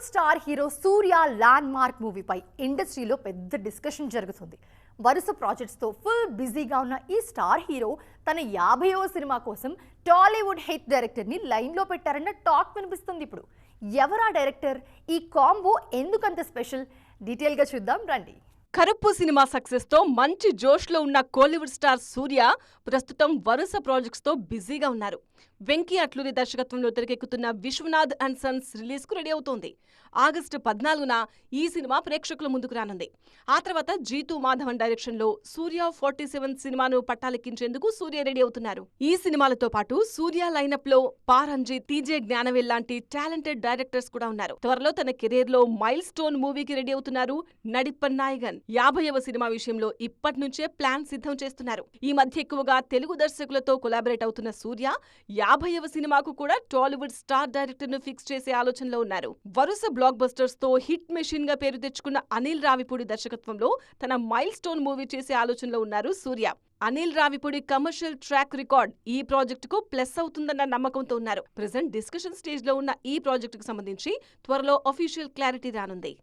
Tollywood star hero సూర్య land mark మూవీపై ఇండస్ట్రీలో పెద్ద discussion జరుగుతుంది. వరుస ప్రాజెక్ట్స్తో ఫుల్ బిజీగా ఉన్న ఈ స్టార్ హీరో తన 50వ సినిమా కోసం టాలీవుడ్ హిట్ డైరెక్టర్ని లైన్లో పెట్టారన్న టాక్ వినిపిస్తుంది. ఇప్పుడు ఎవరా డైరెక్టర్, ఈ కాంబో ఎందుకంత స్పెషల్, డీటెయిల్గా చూద్దాం రండి. కరుప్పు సినిమా సక్సెస్ తో మంచి జోష్లో ఉన్న కోలీవుడ్ స్టార్ సూర్య ప్రస్తుతం వరుస ప్రాజెక్ట్స్ తో బిజీగా ఉన్నారు. వెంకీ అట్లూరి దర్శకత్వంలో తెరకెక్కుతున్న విశ్వనాథ్ అండ్ సన్స్ రిలీజ్ కు రెడీ అవుతోంది. ఆగస్టు 14న ఈ సినిమా ప్రేక్షకుల ముందుకు రానుంది. ఆ తర్వాత జీతూ మాధవన్ డైరెక్షన్ లో సూర్య 47 సినిమాను పట్టాలెక్కించేందుకు సూర్య రెడీ అవుతున్నారు. ఈ సినిమాలతో పాటు సూర్య లైనప్ లో పారంజిత్, టీజే జ్ఞానవేల్ లాంటి టాలెంటెడ్ డైరెక్టర్స్ కూడా ఉన్నారు. త్వరలో తన కెరీర్ లో మైల్ స్టోన్ మూవీకి రెడీ అవుతున్నారు నడిప్పన్ నాయగన్. 50వ సినిమా విషయంలో ఇప్పటి నుంచే ప్లాన్ సిద్ధం చేస్తున్నారు. ఈ మధ్య ఎక్కువగా తెలుగు దర్శకులతో కొలాబరేట్ అవుతున్న సూర్య 50వ సినిమాకు కూడా టాలీవుడ్ స్టార్ డైరెక్టర్ ను ఫిక్స్ చేసే ఆలోచనలో ఉన్నారు. వరుస బ్లాక్ బస్టర్స్ తో హిట్ మెషిన్ గా పేరు తెచ్చుకున్న అనిల్ రావిపూడి దర్శకత్వంలో తన మైల్ స్టోన్ మూవీ చేసే ఆలోచనలో ఉన్నారు Suriya. Anil Ravipudi commercial track record ఈ ప్రాజెక్ట్ కు ప్లస్ అవుతుందన్న నమ్మకంతో ఉన్నారు. ప్రెజెంట్ డిస్కషన్ స్టేజ్ లో ఉన్న ఈ ప్రాజెక్ట్ కు సంబంధించి త్వరలో అఫీషియల్ క్లారిటీ రానుంది.